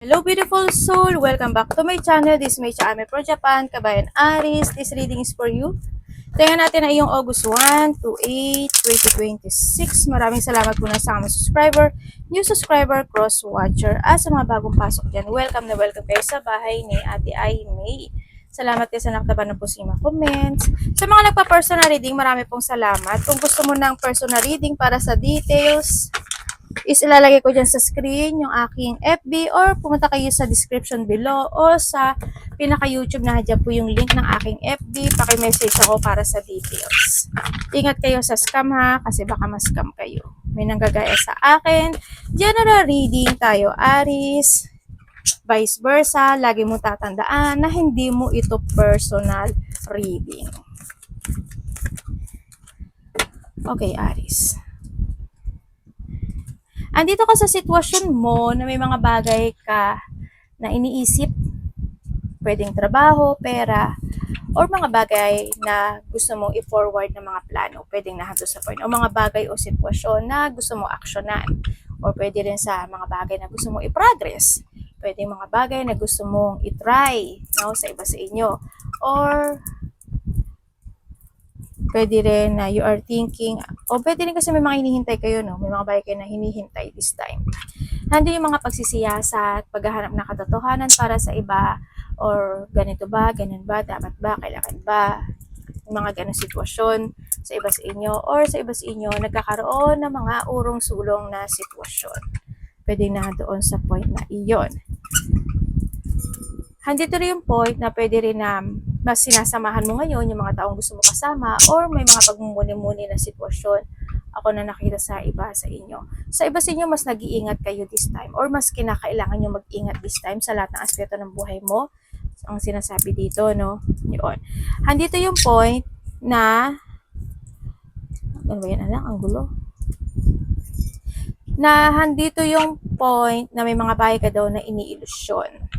Hello beautiful soul! Welcome back to my channel. This is my Ame Pro Japan, Kabayan Aris. This reading is for you. Tingnan natin na yung August 1 to 8, 2026. Maraming salamat po na sa aming subscriber, new subscriber, cross-watcher, at sa mga bagong pasok dyan. Welcome na welcome kayo sa bahay ni Ate Ay May. Salamat kayo sa nakataban ng po sa mga comments. Sa mga nagpa-personal reading, marami pong salamat. Kung gusto mo ng personal reading para sa details, is ilalagay ko dyan sa screen yung aking FB or pumunta kayo sa description below o sa pinaka-YouTube na dyan po yung link ng aking FB. Paki-message ako para sa details. Ingat kayo sa scam ha, kasi baka ma-scam kayo. May nanggagaya sa akin. General reading tayo, Aris. Vice versa, lagi mo tatandaan na hindi mo ito personal reading. Okay, Aris. Andito ka sa sitwasyon mo na may mga bagay ka na iniisip, pwedeng trabaho, pera, or mga bagay na gusto mong i-forward ng mga plano, pwedeng nahanto sa point, o mga bagay o sitwasyon na gusto mong aksyonan, or pwede rin sa mga bagay na gusto mong i-progress, pwedeng mga bagay na gusto mong i-try, no, sa iba sa inyo, or pwede rin na you are thinking, o pwede rin kasi may mga hinihintay kayo, no? May mga bagay kayo na hinihintay this time. Nandun yung mga pagsisiyasat, paghahanap ng katotohanan para sa iba, or ganito ba, ganyan ba, dapat ba, kailangan ba, mga ganong sitwasyon sa iba sa inyo, or sa iba sa inyo, nagkakaroon ng mga urong-sulong na sitwasyon. Pwede na doon sa point na iyon. Handito rin yung point na pwede rin na mas sinasamahan mo ngayon yung mga taong gusto mo kasama or may mga pagmumuni-muni na sitwasyon ako na nakita sa iba sa inyo. Sa iba sa inyo, mas nag-iingat kayo this time or mas kinakailangan nyo mag-ingat this time sa lahat ng aspeto ng buhay mo. Ang sinasabi dito, no? Yun. Handito yung point na ano ba yan, anak? Ang gulo. Na handito yung point na may mga bagay ka daw na iniilusyon.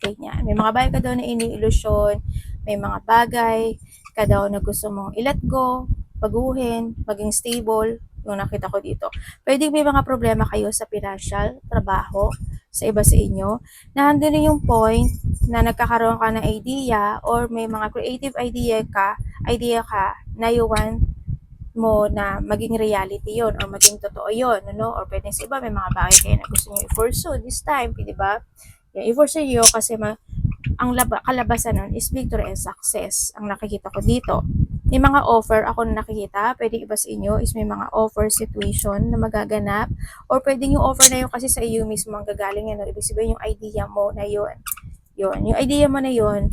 Ganyan. May mga bagay ka daw na iniilusyon, may mga bagay ka daw na gusto mong i-let go, baguhin, maging stable, yung nakita ko dito. Pwede may mga problema kayo sa financial, trabaho, sa iba sa inyo, na handun yung point na nagkakaroon ka ng idea or may mga creative idea ka na you want mo na maging reality yon or maging totoo yon, ano? Or pwedeng sa iba may mga bagay kayo na gusto nyo i-pursue this time, di ba? Yan, i-pursue nyo kasi ang kalabasan nun is victory and success. Ang nakikita ko dito. May mga offer ako na nakikita. Pwede iba sa inyo is may mga offer situation na magaganap. Or pwede yung offer na yun kasi sa iyo mismo ang gagaling. Ano? Ibig sabihin yung idea mo na yun. Yung idea mo na yun,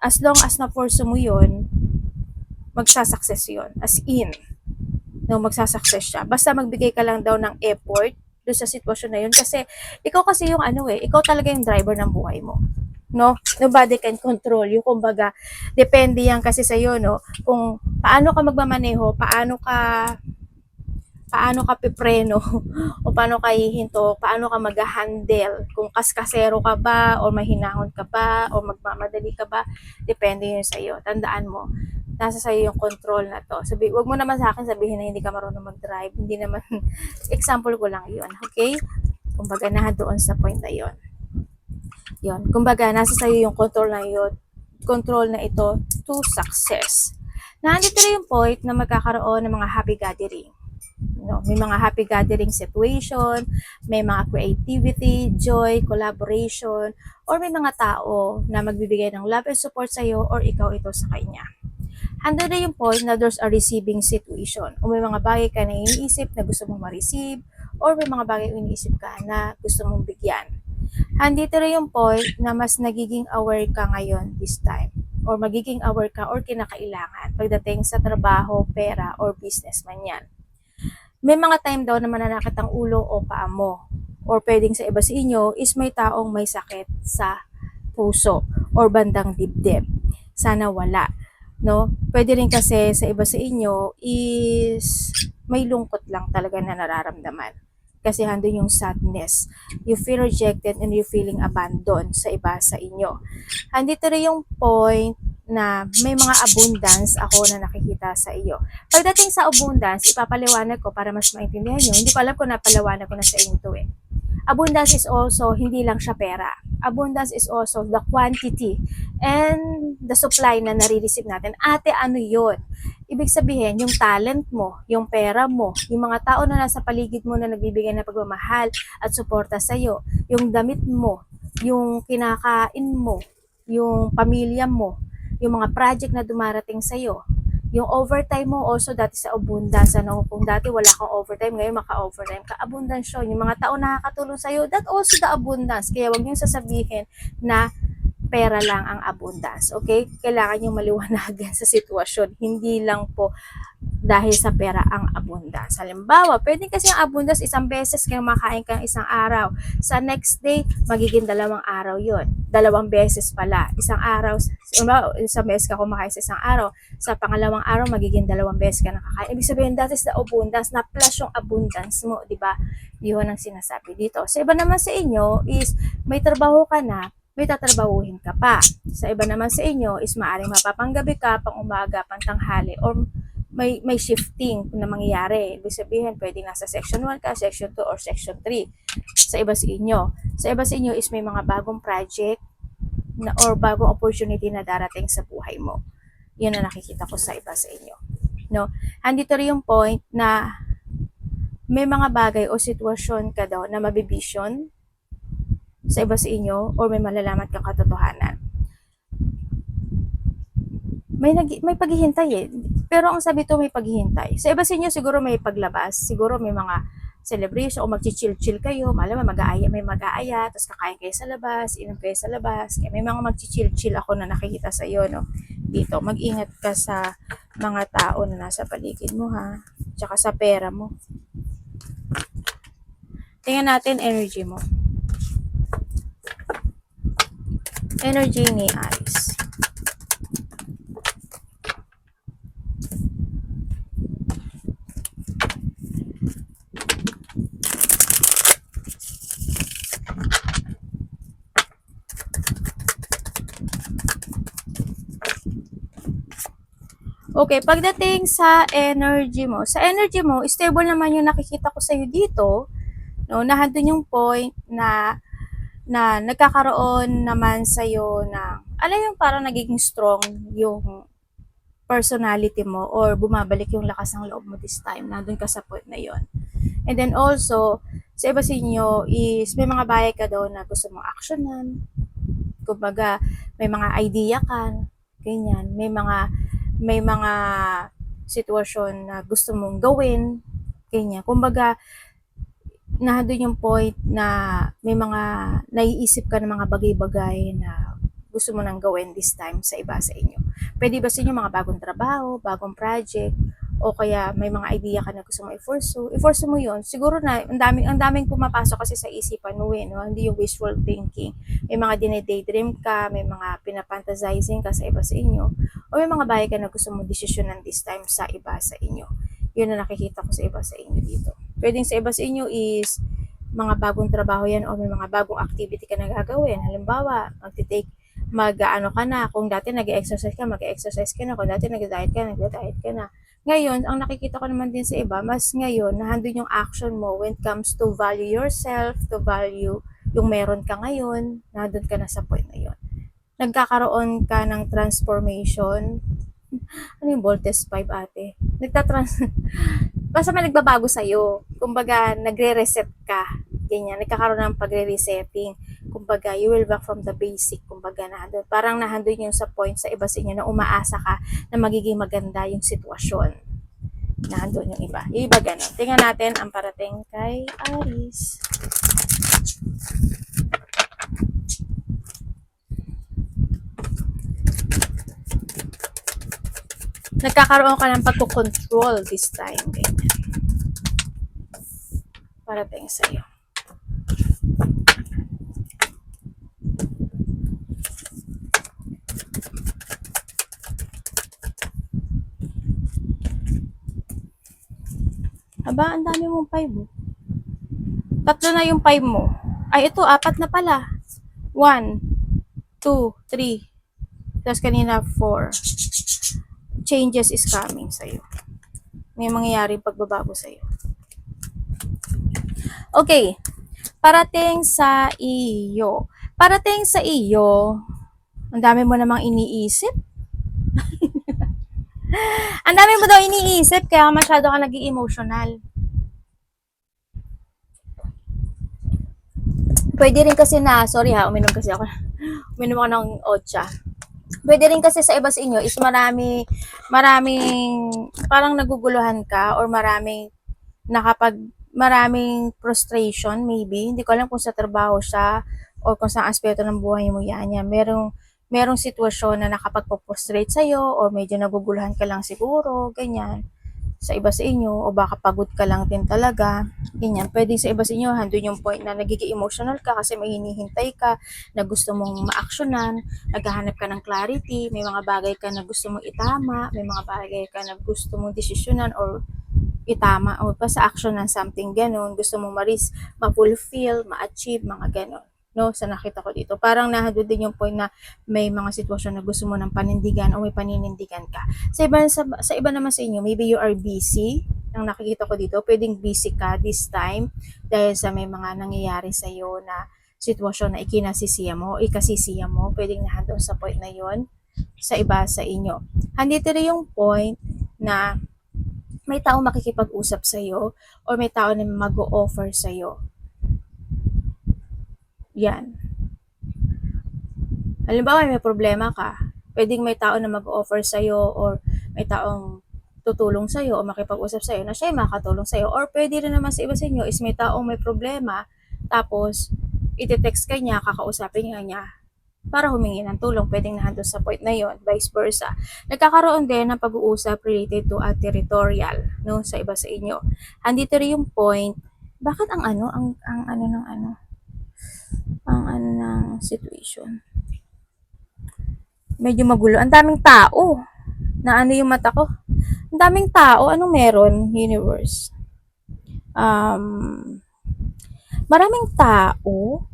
as long as na-pursue mo yun, magsasucess yun. As in, no, magsasucess siya. Basta magbigay ka lang daw ng effort doon sa sitwasyon na yun. Kasi, ikaw kasi yung ikaw talaga yung driver ng buhay mo. No? Nobody can control you. Kumbaga, depende yan kasi sa iyo, no? Kung paano ka magmamaneho, paano ka pipreno, o paano ka hihinto, paano ka mag-handle, kung kaskasero ka ba, o mahinahon ka ba, o magmamadali ka ba, depende yun sa iyo. Tandaan mo, nasa sa'yo yung control na to. Wag mo naman sa akin sabihin na hindi ka marunong mag-drive. Hindi naman, example ko lang yun. Okay? Kumbaga, doon sa point na yun. Yun. Kumbaga, nasa sa'yo yung control na yun. Control na ito to success. Nandito na yung point na magkakaroon ng mga happy gathering. No, may mga happy gathering situation, may mga creativity, joy, collaboration, or may mga tao na magbibigay ng love and support sa iyo or ikaw ito sa kanya. Handa na yung point na there's a receiving situation. O may mga bagay ka na iniisip na gusto mong ma-receive or may mga bagay na iniisip ka na gusto mong bigyan. Handito rin yung point na mas nagiging aware ka ngayon this time or magiging aware ka or kinakailangan pagdating sa trabaho, pera, or business man yan. May mga time daw na mananakit ang ulo o paa mo or pwedeng sa iba sa inyo is may taong may sakit sa puso or bandang dibdib. Sana wala. No? Pwede rin kasi sa iba sa inyo is may lungkot lang talaga na nararamdaman. Kasi handun yung sadness. You feel rejected and you feeling abandoned sa iba sa inyo. Handito rin yung point na may mga abundance ako na nakikita sa iyo. Pagdating sa abundance, ipapaliwanag ko para mas maintindihan nyo. Hindi ko alam kung napaliwanag ko na sa inyo to eh. Abundance is also, hindi lang siya pera. Abundance is also the quantity and the supply na nare-receive natin. Ate, ano yun? Ibig sabihin, yung talent mo, yung pera mo, yung mga tao na nasa paligid mo na nagbibigay ng pagmamahal at suporta sa'yo, yung damit mo, yung kinakain mo, yung pamilya mo, yung mga project na dumarating sa'yo, yung overtime mo also dati sa abundance, ano, kung dati wala kang overtime, ngayon maka-overtime ka, abundance yun. Yung mga tao nakakatulong sa'yo, that also the abundance. Kaya wag niyong sasabihin na pera lang ang abundance, okay? Kailangan yung maliwanagan sa sitwasyon, hindi lang po dahil sa pera ang abundance. Halimbawa, pwede kasi ang abundance isang beses kang makain kang isang araw. Sa next day, magiging 2 araw yon. 2 beses pala. Isang araw, isang beses ka kumakain sa isang araw. Sa pangalawang araw, magiging 2 beses ka nakakain. Ibig sabihin, that is the abundance, na plus yung abundance mo, di ba? Yun ang sinasabi dito. Sa iba naman sa inyo is, may trabaho ka na, may tatrabahuhin ka pa. Sa iba naman sa inyo is maaring mapapanggabi ka, pang umaga, pang tanghali, or may shifting na mangyayari. Ibig sabihin, pwede nasa section 1 ka, section 2, or section 3. Sa iba sa inyo. Sa iba sa inyo is may mga bagong project na, or bagong opportunity na darating sa buhay mo. Yun na nakikita ko sa iba sa inyo. No? Andito rin yung point na may mga bagay o sitwasyon ka daw na mabivision sa iba sa inyo, or may malalaman kang katotohanan. May paghihintay eh. Pero ang sabi to, may paghihintay. Sa iba sa inyo siguro may paglabas, siguro may mga celebration o magchichill-chill kayo, malam mag-aaya, may mag-aaya, tapos kakain kayo sa labas, inom kayo sa labas, kaya may mga magchichill-chill ako na nakikita sa iyo, no? Dito, mag-ingat ka sa mga tao na nasa paligid mo, ha? Tsaka sa pera mo. Tingnan natin energy mo. Energy ni Aries. Okay, pagdating sa energy mo, stable naman yung nakikita ko sa iyo dito, no? Nandun yung point na nagkakaroon naman sa iyo na, alam yung parang nagiging strong yung personality mo, or bumabalik yung lakas ng loob mo this time. Nandun ka sa point na yon. And then also, sa iba sa inyo is may mga bagay ka doon na gusto mong actionan. Kumbaga, may mga idea ka, ganyan. May mga sitwasyon na gusto mong gawin, ganyan. Kumbaga, nandun yung point na may mga naiisip ka ng mga bagay-bagay na gusto mo nang gawin this time sa iba sa inyo. Pwede ba sa inyo mga bagong trabaho, bagong project, o kaya may mga idea ka na gusto mo i-force mo yun. Siguro na ang daming pumapasok kasi sa isipan mo, no? Hindi yung wishful thinking. May mga dine-daydream ka, may mga pinafantasizing ka sa iba sa inyo, o may mga bagay ka na gusto mo desisyonan this time sa iba sa inyo. Yun na nakikita ko sa iba sa inyo dito. Pwedeng sa iba sa inyo is mga bagong trabaho yan, o may mga bagong activity ka na gagawin. Halimbawa, mag-ano ka na, kung dati nag-exercise ka, mag-exercise ka na, kung dati nag-diet ka, nag-diet ka na. Ngayon, ang nakikita ko naman din sa iba, mas ngayon, nahandun yung action mo when it comes to value yourself, to value yung meron ka ngayon, nandun ka na sa point na yun. Nagkakaroon ka ng transformation. Ano yung Voltes 5, ate? Basta may nagbabago sa'yo. Kumbaga, nagre-reset ka. Ganyan, nagkakaroon ng pagre-resetting. Kumbaga, you will back from the basic. Kumbaga, parang nahandun yung sa point sa iba sa inyo na umaasa ka na magiging maganda yung sitwasyon. Nahandun yung iba. Yung iba ganun. Tingnan natin ang parating kay Aries. Nagkakaroon ka ng pagkukontrol this time. Ganyan. Parating sa'yo. Aba, ang dami mong 5. 3 na yung 5 mo. Ay, ito, 4 na pala. 1, 2, 3. Tapos kanina 4. Changes is coming sa'yo. May mangyayaring pagbabago sa'yo. Okay. Parating sa iyo. Parating sa iyo. Ang dami mo namang iniisip. Ang dami mo daw iniisip, kaya masyado ka naging emotional. Pwede rin kasi na, sorry ha, uminom ako ng otsa. Pwede rin kasi sa iba sa inyo is maraming, parang naguguluhan ka or maraming frustration maybe. Hindi ko alam kung sa trabaho siya or kung sa aspeto ng buhay mo yan. Merong sitwasyon na nakapagpo-frustrate sa'yo or medyo naguguluhan ka lang siguro, ganyan sa iba sa inyo o baka pagod ka lang din talaga, ganyan. Pwede sa iba sa inyo, handun yung point na nagiging emotional ka kasi may hinihintay ka na gusto mong ma-actionan, naghahanap ka ng clarity, may mga bagay ka na gusto mong itama, may mga bagay ka na gusto mong desisyonan or itama o pa sa action ng something ganun, gusto mong ma-fulfill, ma-achieve, mga ganun. No, sa nakita ko dito. Parang nahadod din yung point na may mga sitwasyon na gusto mo ng panindigan o may paninindigan ka. Sa iba naman sa inyo, maybe you are busy. Ang nakikita ko dito, pwedeng busy ka this time dahil sa may mga nangyayari sa iyo na sitwasyon na ikinasisiya mo o ikasisiya mo. Pwedeng nahadon sa point na yon sa iba sa inyo. Handito rin yung point na may tao makikipag-usap sa iyo or may tao na mag-o-offer sa iyo. Yan. Halimbawa, may problema ka, pwedeng may tao na mag-offer sa'yo or may taong tutulong sa'yo o makipag-usap sa'yo na siya ay makatulong sa'yo. Or pwede rin naman sa iba sa inyo is may taong may problema, tapos iti-text ka niya, kakausapin niya para humingi ng tulong. Pwedeng nandun sa point na yon, vice versa. Nagkakaroon din ng pag-uusap related to a territorial, no, sa iba sa inyo. Andito rin yung point, bakit ang ng situation. Medyo magulo. Ang daming tao. Na ano yung mata ko? Ang daming tao. Anong meron? Universe. Maraming tao.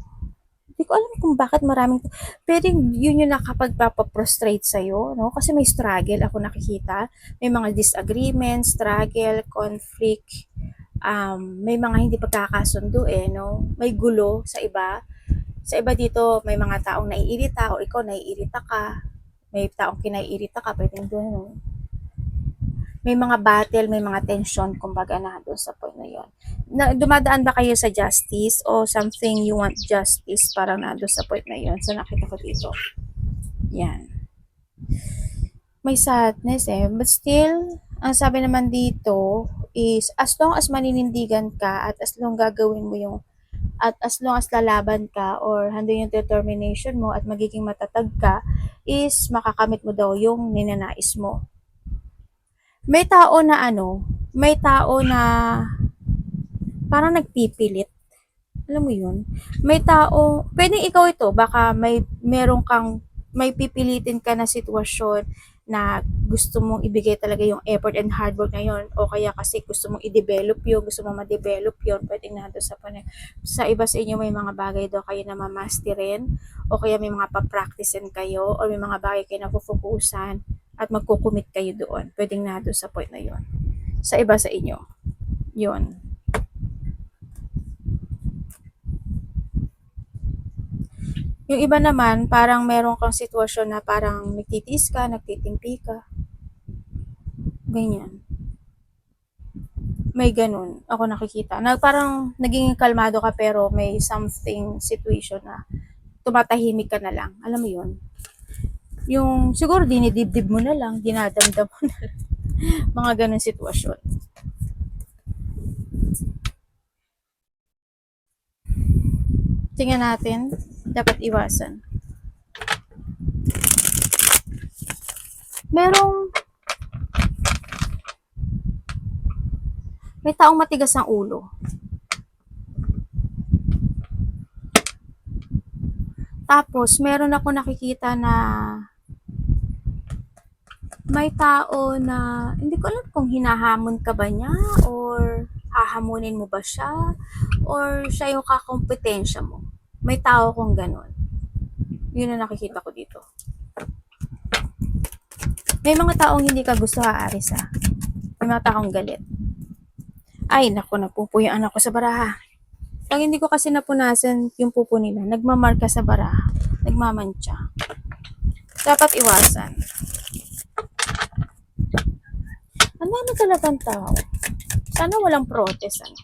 Hindi ko alam kung bakit maraming tao. Pero yun yung nakapagpapaprostrate sa'yo, no? Kasi may struggle ako nakikita. May mga disagreements, struggle, conflict. May mga hindi pagkakasundo no? May gulo sa iba. Sa iba dito, may mga taong naiirita o ikaw naiirita ka. May taong kinaiirita ka, pwedeng doon. May mga battle, may mga tension, kumbaga na doon sa point na yun. Dumadaan ba kayo sa justice o something you want justice parang na doon sa point na yun? So, nakita ko dito. Yan. May sadness but still, ang sabi naman dito is as long as maninindigan ka at as long gagawin mo yung at as long as lalaban ka or handun yung determination mo at magiging matatag ka, is makakamit mo daw yung ninanais mo. May tao na parang nagpipilit. Alam mo yun? May tao, pwedeng ikaw ito, baka may pipilitin ka na sitwasyon na gusto mong ibigay talaga yung effort and hard work na yun, o kaya kasi gusto mong i-develop yun, gusto mong ma-develop yun, pwedeng nandun sa iba sa inyo may mga bagay daw kayo na mamasterin, o kaya may mga pa-practicein kayo, o may mga bagay kayo na pufukusan, at magkukumit kayo doon, pwedeng nandun sa point na yun. Sa iba sa inyo, yun. Yung iba naman, parang meron kang sitwasyon na parang nagtitiis ka, nagtitimpi ka. Ganyan. May ganun. Ako nakikita. Na parang naging kalmado ka pero may something situation na tumatahimik ka na lang. Alam mo yun? Yung siguro dinidibdib mo na lang, dinadamdam mo na lang. Mga ganun sitwasyon. Tingnan natin. Dapat iwasan. May taong matigas ang ulo. Tapos, meron ako nakikita na may tao na hindi ko alam kung hinahamon ka ba niya or hahamunin mo ba siya or siya yung kakompetensya mo. May tao kong ganun. Yun ang nakikita ko dito. May mga taong hindi ka gusto, Aris. May mga taong galit. Ay, naku, napupo yung anak ko sa baraha. Pag hindi ko kasi napunasan yung pupo nila, nagmamarka sa baraha, nagmamantsa. Dapat iwasan. Ang dami talagang tao. Sana walang protest, ano.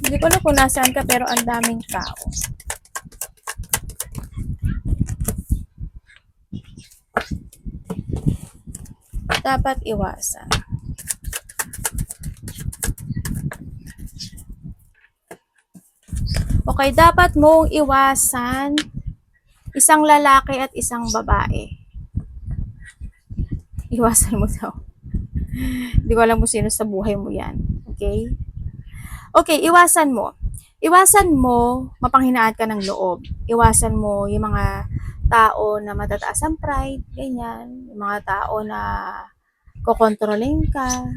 Hindi ko na kung nasaan ka, pero ang daming tao. Dapat iwasan. Okay, dapat mong iwasan isang lalaki at isang babae. Iwasan mo daw. Hindi ko alam kung sino sa buhay mo yan. Okay? Okay, iwasan mo. Iwasan mo, mapanghinaan ka ng loob. Iwasan mo yung mga tao na matataas ang pride, ganyan. Yung mga tao na kokontrolin ka,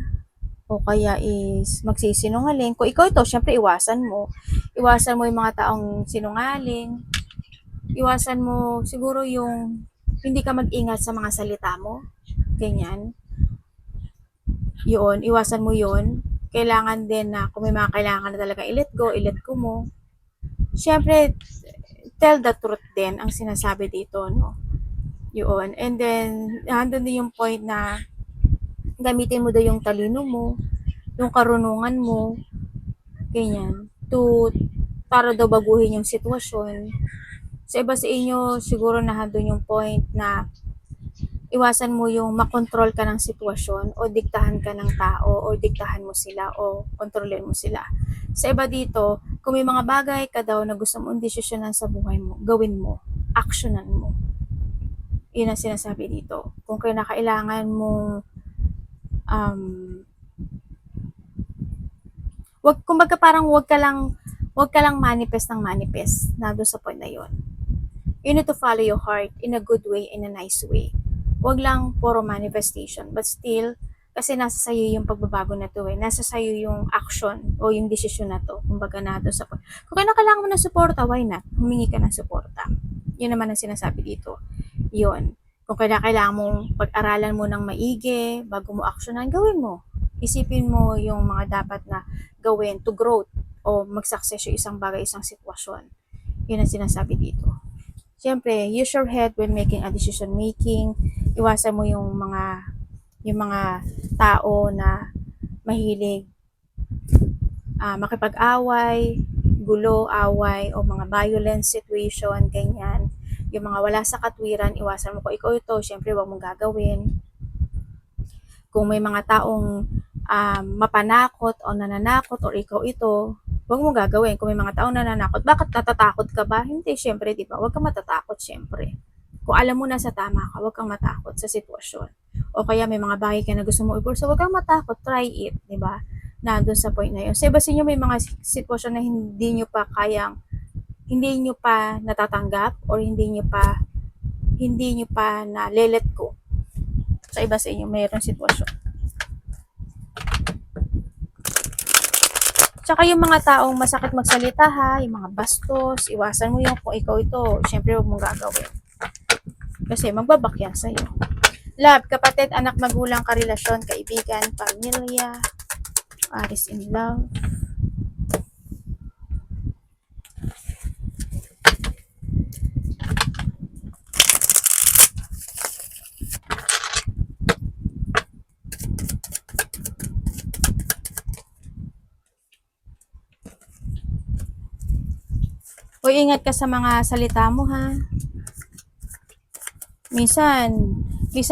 o kaya is magsisinungaling. Kung ikaw ito, syempre iwasan mo. Iwasan mo yung mga taong sinungaling. Iwasan mo siguro yung hindi ka mag-ingat sa mga salita mo. Ganyan. Yun, iwasan mo yun. Kailangan din na kung may mga kailangan na talaga i-let go mo. Syempre, tell the truth din ang sinasabi dito, no? Yun. And then, nandun din yung point na gamitin mo daw yung talino mo, yung karunungan mo, ganyan, para daw baguhin yung sitwasyon. Sa iba sa inyo, siguro nandun yung point na iwasan mo yung makontrol ka ng sitwasyon o diktahan ka ng tao o diktahan mo sila o kontrolin mo sila. Sa iba dito, kung may mga bagay ka daw na gusto mong desisyonan sa buhay mo, gawin mo, actionan mo. Yun ang sinasabi dito. Kung kailangan mong kumbaga parang wag ka lang manifest ng manifest na doon sa point na yun. You need to follow your heart in a good way, in a nice way. Wag lang puro manifestation, but still, kasi nasa sayo yung pagbabago na to eh. Nasa sayo yung action o yung decision na to. Kumbaga na doon sa point. Kung kailangan mo ng suporta, why not? Humingi ka ng suporta. Yun naman ang sinasabi dito. Yun. Kung kailangan mong pag-aralan mo ng maigi, bago mo actionan, gawin mo. Isipin mo yung mga dapat na gawin to growth o mag-success yung isang bagay, isang sitwasyon. Yun ang sinasabi dito. Siyempre, use your head when making a decision making. Iwasan mo yung mga tao na mahilig makipag-away, gulo, away, o mga violent situation, ganyan. Yung mga wala sa katwiran, iwasan mo. Kung ikaw ito, siyempre, wag mong gagawin. Kung may mga taong mapanakot o nananakot or ikaw ito, wag mong gagawin. Kung may mga taong nananakot, bakit natatakot ka ba? Hindi, syempre, di ba? Wag kang matatakot, syempre. Kung alam mo na sa tama ka, wag kang matakot sa sitwasyon. O kaya may mga bagay ka na gusto mo i-pursue, wag kang matakot, try it, di ba? Nandun sa point na yun. Sa iba sa inyo, may mga sitwasyon na hindi nyo pa natatanggap or hindi nyo pa na let go. Sa iba sa inyo, mayroong sitwasyon. Tsaka yung mga taong masakit magsalita ha, yung mga bastos, iwasan mo yung kung ikaw ito, syempre huwag mong gagawin. Kasi magbabakyan sa'yo. Love, kapatid, anak, magulang, karelasyon, kaibigan, pamilya, Aris in love. Uy, ingat ka sa mga salita mo ha. Minsan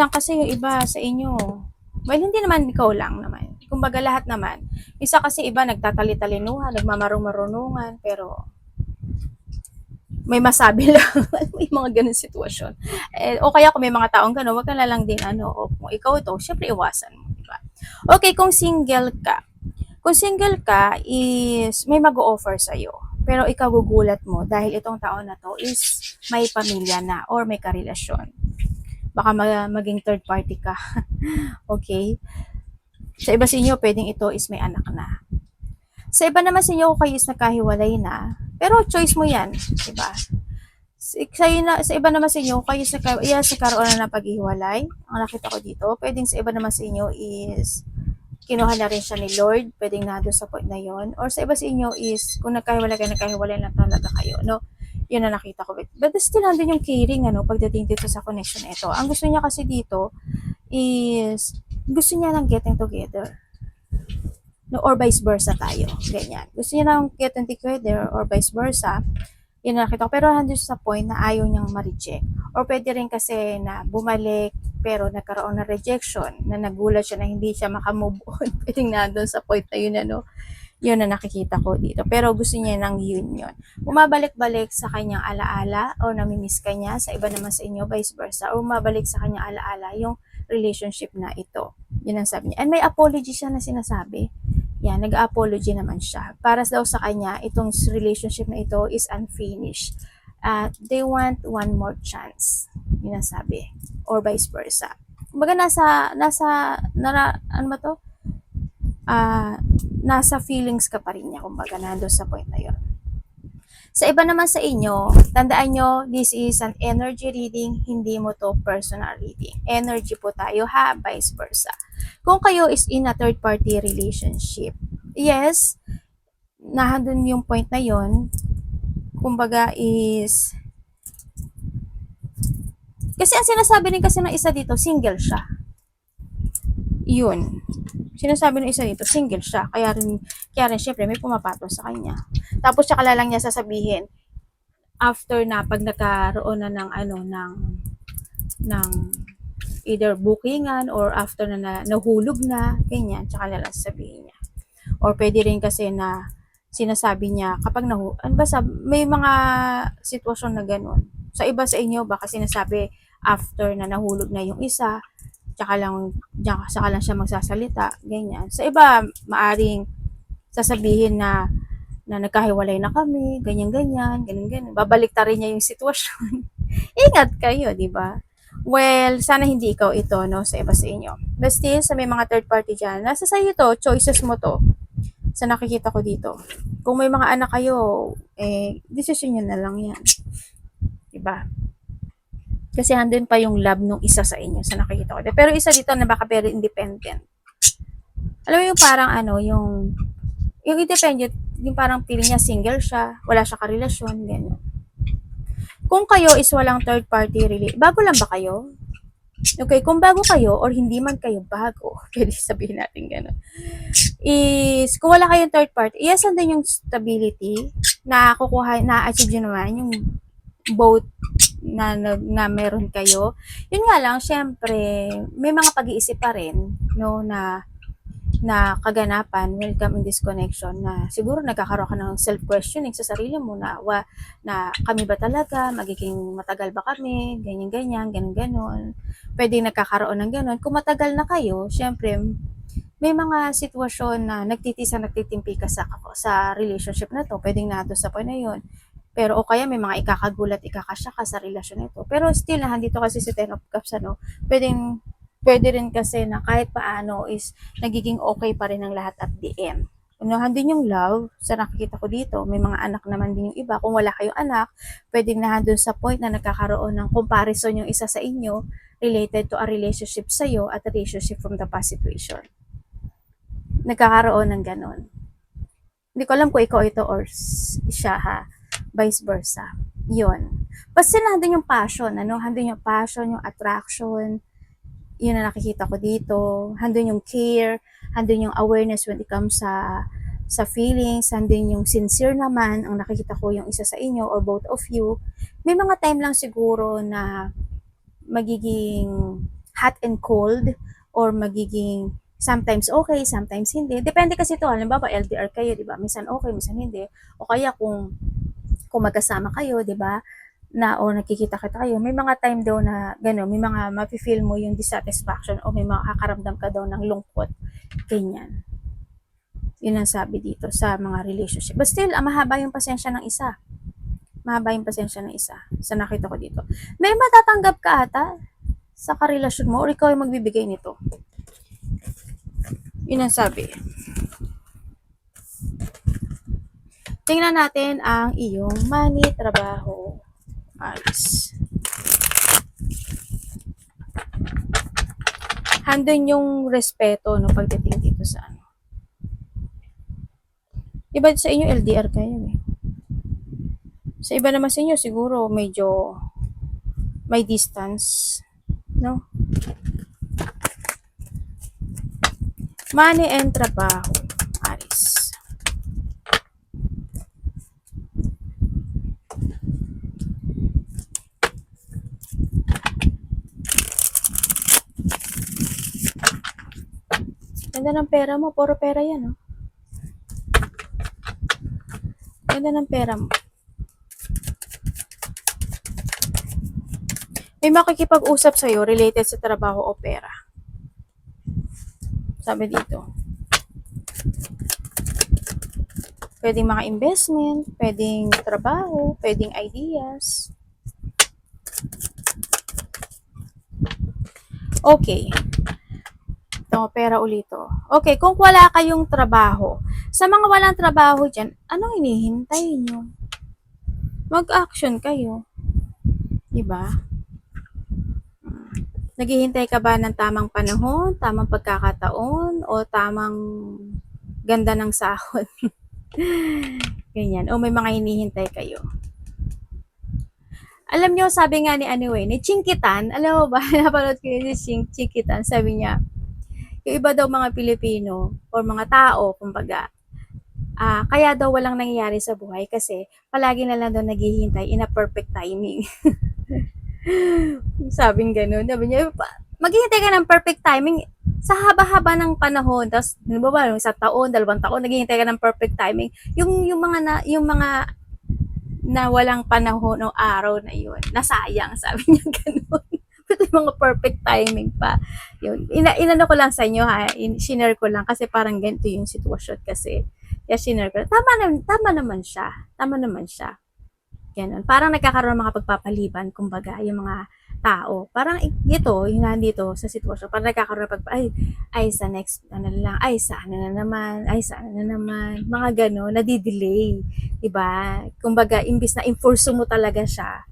kasi yung iba sa inyo, well, hindi naman ikaw lang naman. Kumbaga lahat naman. Minsan kasi iba nagtatali-talinuhan, nagmamaru-marunungan, pero may masabi lang. May mga ganun sitwasyon. O kaya kung may mga taong gano'n, wag ka na lang din o kung ikaw ito, syempre iwasan mo, diba? Okay, kung single ka. Kung single ka is may mag-o-offer sa'yo. Pero ikaw gugulat mo dahil itong taon na to is may pamilya na or may karelasyon. Baka maging third party ka. Okay? Sa iba sa inyo, pwedeng ito is may anak na. Sa iba naman sa inyo, kayo is nagkahiwalay na. Pero choice mo yan. Diba? Sa iba naman sa inyo, kayo sa karoon na ng paghihiwalay. Ang nakita ko dito, pwedeng sa iba naman sa inyo is kinuha na rin siya ni Lord, pwedeng nandun sa point na yon. Or sa iba sa inyo is, kung nagkahiwalay lang talaga kayo, no? Yun na nakita ko. But still, nandun yung caring, ano, pagdating dito sa connection na ito. Ang gusto niya kasi dito is, gusto niya ng getting together. No, or vice versa tayo. Ganyan. Gusto niya ng getting together or vice versa. Yun na nakita ko. Pero hanggang sa point na ayaw niyang ma-reject. Or pwede rin kasi na bumalik pero nagkaroon ng rejection na nagulat siya na hindi siya makamove on. Pwedeng nandun sa point na yun, ano. Yun na nakikita ko dito. Pero gusto niya ng union. Bumabalik-balik sa kanyang alaala o namimiss ka niya. Sa iba naman sa inyo, vice versa. O bumabalik sa kanyang alaala yung relationship na ito. Yun ang sabi niya. And may apology siya na sinasabi. Yan, nag-apology naman siya. Para daw sa kanya, itong relationship na ito is unfinished. They want one more chance. Yun ang sabi. Or vice versa. Kumbaga ano ba to? Nasa feelings ka pa rin niya. Kumbaga, nandun sa point na yun. Sa iba naman sa inyo, tandaan nyo, this is an energy reading, hindi mo to personal reading. Energy po tayo ha, vice versa. Kung kayo is in a third party relationship, yes, nahandun yung point na yon. Kumbaga is, kasi ang sinasabi rin kasi ng isa dito, single siya. Yun. Sinasabi ng isa dito, single siya. Kaya rin syempre may pumapato sa kanya. Tapos tsaka lang niya sasabihin, after na, pag nagkaroon na ng ng either bookingan or after na nahulog na, ganyan, tsaka lang sasabihin niya. Or pwede rin kasi na sinasabi niya kapag may mga sitwasyon na ganun. Sa iba sa inyo, baka sinasabi after na nahulog na yung isa, saka lang siya magsasalita, ganyan. Sa iba, maaring sasabihin na nagkahiwalay na kami, ganyan. Babalik ta rin niya yung sitwasyon. Ingat kayo, di ba? Well, sana hindi ikaw ito, no, sa iba sa inyo. But still, sa may mga third party dyan, nasa sa'yo to, choices mo to. Sa nakikita ko dito. Kung may mga anak kayo, decision nyo na lang yan. Diba? Kasi handun pa yung love nung isa sa inyo sa nakikita ko. Pero isa dito na baka very independent. Alam mo yung parang yung independent, yung parang feeling niya single siya, wala siya karelasyon, gano'n. Kung kayo is walang third party bago lang ba kayo? Okay, kung bago kayo or hindi man kayo bago, pwede sabihin natin gano'n. Is, kung wala kayong third party, yes, andun yung stability na na-achieve nyo naman, yung both na meron kayo. Yun nga lang, syempre, may mga pag-iisip pa rin, no, na kaganapan will come in this connection na siguro nagkakaroon ka ng self-questioning sa sarili mo na kami ba talaga, magiging matagal ba kami, ganyan. Pwede nagkakaroon ng ganon. Kung matagal na kayo, syempre, may mga sitwasyon na nagtitimpi ka sa relationship na to, pwedeng nato sa point na yun. Pero o kaya may mga ikakagulat, ikakasya ka sa relasyon nito. Pero still, nandito kasi si Ten of Cups, pwede rin kasi na kahit paano is nagiging okay pa rin ang lahat at the end. Unahan din yung love, sa nakikita ko dito, may mga anak naman din yung iba. Kung wala kayong anak, pwedeng nahandun sa point na nagkakaroon ng comparison yung isa sa inyo related to a relationship sa'yo at a relationship from the past situation. Nagkakaroon ng ganon. Hindi ko alam kung ikaw ito or siya ha. Vice versa. Yun. Basta nandun yung passion, handun yung passion, yung attraction, yun na nakikita ko dito. Handun yung care, handun yung awareness when it comes sa feelings, handun yung sincere naman, ang nakikita ko yung isa sa inyo or both of you. May mga time lang siguro na magiging hot and cold or magiging sometimes okay, sometimes hindi. Depende kasi ito, halimbawa LDR kayo, di ba? Minsan okay, minsan hindi. O kaya kung magkasama kayo, di ba? O nakikita-kita kayo, may mga time daw na gano'n, may mga mafe-feel mo yung dissatisfaction o may makakaramdam ka daw ng lungkot. Ganyan. Yun ang sabi dito sa mga relationship. But still, mahaba yung pasensya ng isa. Sa nakita ko dito. May matatanggap ka ata sa karelasyon mo o ikaw yung magbibigay nito. Yun ang sabi. Tingnan natin ang iyong money, trabaho, ayos. Handun yung respeto, no, pagdating dito. dito sa ano. Iba sa inyo LDR kayo eh. Sa iba naman sa inyo siguro medyo may distance, no? Money and trabaho, Aris. Ganda ng pera mo, puro pera yan, no? Ganda ng pera mo. May makikipag-usap sa'yo related sa trabaho o pera. Sabi dito. Pwedeng mga investment, pwedeng trabaho, pwedeng ideas. Okay. Ito, pera ulito. Okay, kung wala kayong trabaho, sa mga walang trabaho dyan, anong hinihintay nyo? Mag-action kayo. Diba? Naghihintay ka ba ng tamang panahon, tamang pagkakataon, o tamang ganda ng sahod? Ganyan. O may mga hinihintay kayo. Alam nyo, sabi nga ni Chinkitan, alam mo ba, napanood ko yun si Chinkitan, sabi niya, yung iba daw mga Pilipino, or mga tao, kumbaga, kaya daw walang nangyayari sa buhay kasi palagi na lang daw naghihintay in a perfect timing. Sabing gano'n. Sabi niya, maghihintay ka ng perfect timing sa haba-haba ng panahon. Tapos, ano ba, isang taon, 2 taon, naghihintay ka ng perfect timing. Yung mga na walang panahon o araw na yun, nasayang, sabi niya gano'n. Ito yung mga perfect timing pa. Yun. Inano ko lang sa inyo ha, shinare ko lang kasi parang ganito yung sitwasyon kasi. Kaya shinare ko. Tama naman siya. Tama naman siya. Ganun. Parang nagkakaroon ng mga pagpapaliban, kumbaga, yung mga tao. Parang ito, yung nandito sa sitwasyon, parang nagkakaroon ng ay, sa next, ano lang, ay, sa ano na naman, ay, sa ano na naman, mga gano'n, nadidelay. Diba? Kumbaga, imbis na enforce mo talaga siya,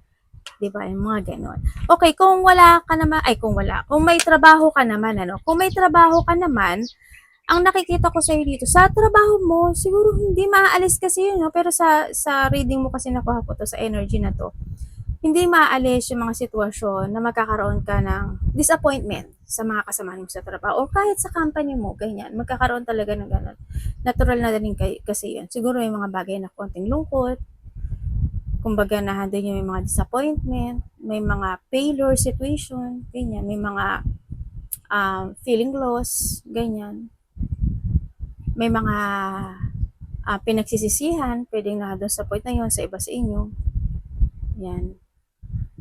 diba? Yung mga gano'n. Okay, kung wala ka naman, kung may trabaho ka naman, kung may trabaho ka naman, ang nakikita ko sa'yo dito, sa trabaho mo, siguro hindi maaalis kasi yun, no? Pero sa reading mo kasi nakuha ko to, sa energy na to, hindi maaalis yung mga sitwasyon na magkakaroon ka ng disappointment sa mga kasamahan mo sa trabaho o kahit sa company mo, ganyan. Magkakaroon talaga ng gano'n. Natural na din kasi yun. Siguro may mga bagay na konting lungkot, kumbaga na-handle nyo yung mga disappointment, may mga failure situation, ganyan. May mga feeling loss, ganyan. May mga pinagsisisihan, pwedeng na doon sa point na yun, sa iba sa inyo. Yan.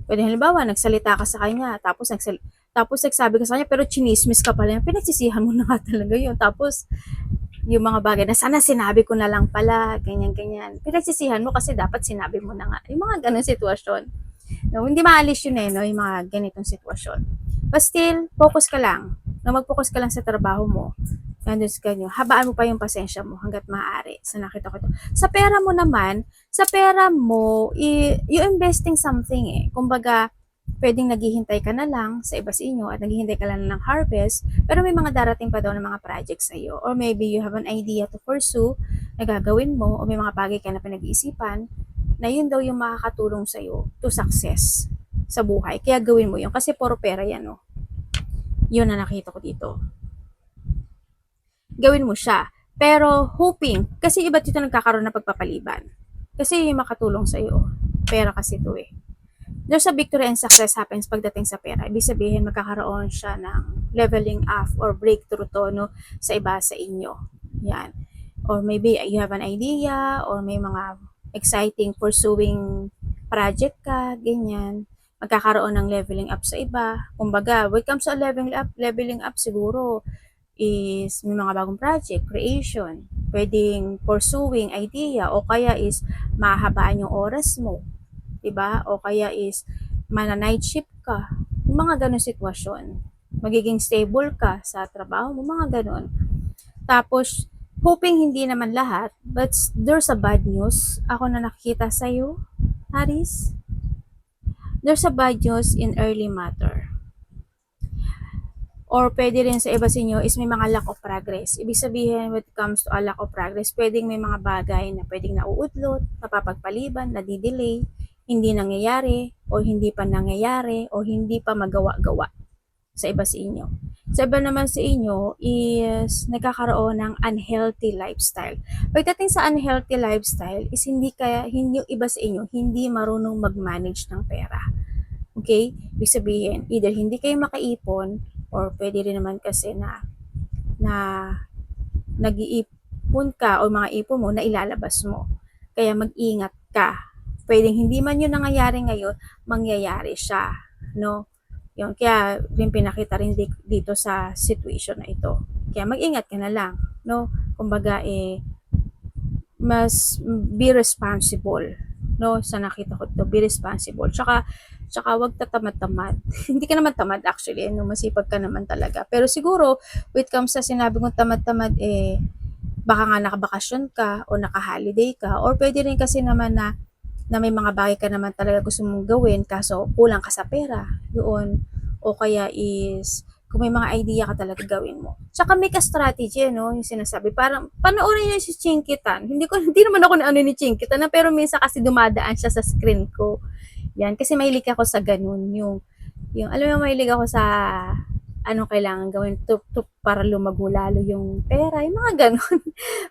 Pwede halimbawa, nagsalita ka sa kanya, tapos nagsabi ka sa kanya, pero chinismis ka pala, pinagsisihan mo na nga talaga yun. Tapos, yung mga bagay na sana sinabi ko na lang pala, ganyan-ganyan. Pinagsisihan mo kasi dapat sinabi mo na nga. Yung mga ganun sitwasyon. No, hindi maalis yun no, yung mga ganitong sitwasyon. But still, focus ka lang. No, mag-focus ka lang sa trabaho mo. Nandun sa ganyo. Habaan mo pa yung pasensya mo hanggat maaari. Sa nakita ko ito. Sa pera mo naman, you investing something eh. Kumbaga, pwedeng naghihintay ka na lang sa iba sa inyo at naghihintay ka lang ng harvest, pero may mga darating pa daw ng mga projects sa iyo. Or maybe you have an idea to pursue na gagawin mo, o may mga bagay ka na pinag-iisipan na yun daw yung makakatulong sa iyo to success sa buhay. Kaya gawin mo yun kasi puro pera yan, no? Yun na nakita ko dito. Gawin mo siya. Pero hoping, kasi iba dito nagkakaroon ng pagpapaliban. Kasi yung makatulong sa iyo. Pera kasi ito eh. There's a victory and success happens pagdating sa pera. Ibig sabihin, magkakaroon siya ng leveling up or breakthrough to, no, sa iba sa inyo. Yan. Or maybe you have an idea or may mga exciting pursuing project ka, ganyan. Magkakaroon ng leveling up sa iba. Kumbaga, when it comes to leveling up siguro is may mga bagong project, creation, pwedeng pursuing idea, o kaya is mahabaan yung oras mo, diba? O kaya is night shift ka, yung mga ganun sitwasyon. Magiging stable ka sa trabaho mo, mga ganun. Tapos, hoping hindi naman lahat, but there's a bad news. Ako na nakikita sa'yo, Aris. There's a bad news in early matter. Or pwede rin sa iba sa inyo is may mga lack of progress. Ibig sabihin, when it comes to a lack of progress, pwedeng may mga bagay na pwedeng nauudlot, napapagpaliban, nadidelay, hindi nangyayari, o hindi pa nangyayari, o hindi pa magawa-gawa sa iba sa inyo. Sa iba naman sa inyo is nagkakaroon ng unhealthy lifestyle. Pagdating sa unhealthy lifestyle is hindi yung iba sa inyo hindi marunong mag-manage ng pera. Okay? Ibig sabihin, either hindi kayo makaipon or pwede rin naman kasi na nag-iipon ka o mga ipon mo na ilalabas mo. Kaya mag-ingat ka. Pwedeng hindi man yun nangyayari ngayon, mangyayari siya. No? Yun, kaya rin pinakita rin dito sa situation na ito. Kaya mag-ingat ka na lang. No? Kumbaga, mas be responsible. No? Sa nakita ko to, be responsible. Tsaka wag tatamad-tamad. Hindi ka naman tamad actually, no? Masipag ka naman talaga. Pero siguro, when it comes sa sinabi kong tamad-tamad, baka nga nakabakasyon ka o naka-holiday ka or pwede rin kasi naman na may mga bagay ka naman talaga gusto mong gawin kaso kulang ka sa pera yun o kaya is kung may mga idea ka talaga gawin mo. Tsaka may ka-strategy, no? Yung sinasabi. Parang, panoorin niyo si Chinkitan. Hindi naman ako na ano ni Chinkitan, na, pero minsan kasi dumadaan siya sa screen ko. Yan, kasi mahilig ako sa ganun. Alam mo, mahilig ako sa ano kailangan gawin para lumago lalo yung pera, yung mga ganun.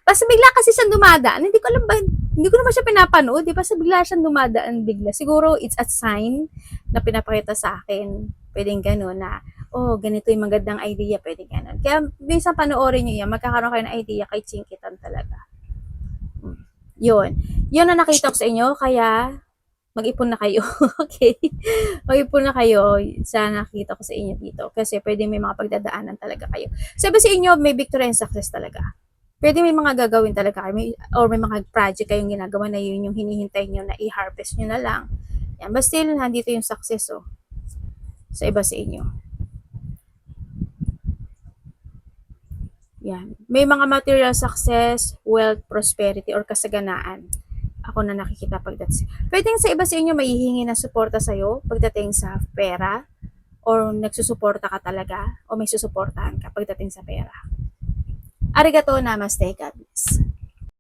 Basta bigla kasi siyang dumadaan. Hindi ko alam ba, hindi ko naman siya pinapanood. Di ba? Basta bigla siyang dumadaan bigla. Siguro it's a sign na pinapakita sa akin. Pwedeng ganun na, oh, ganito yung magandang idea. Pwedeng ganun. Kaya minsan panoorin nyo yan. Magkakaroon kayo ng idea kay Chinkitan talaga. Yun. Yun na nakita ko sa inyo. Kaya mag-ipon na kayo. Okay? Mag-ipon na kayo sa nakita ko sa inyo dito. Kasi pwede may mga pagdadaanan talaga kayo. Sabi sa inyo, may victory and success talaga. Pwede may mga gagawin talaga kayo. Or may mga project kayong ginagawa na yun yung hinihintay nyo na i-harvest nyo na lang. Yan. But still, nandito yung success, oh. Sa iba sa inyo. Yan. May mga material success, wealth, prosperity, or kasaganaan. Ako na nakikita pagdating. Pwedeng sa iba sa inyo may hihingi na suporta sa'yo pagdating sa pera or nagsusuporta ka talaga o may susuportahan ka pagdating sa pera. Arigato, namaste, God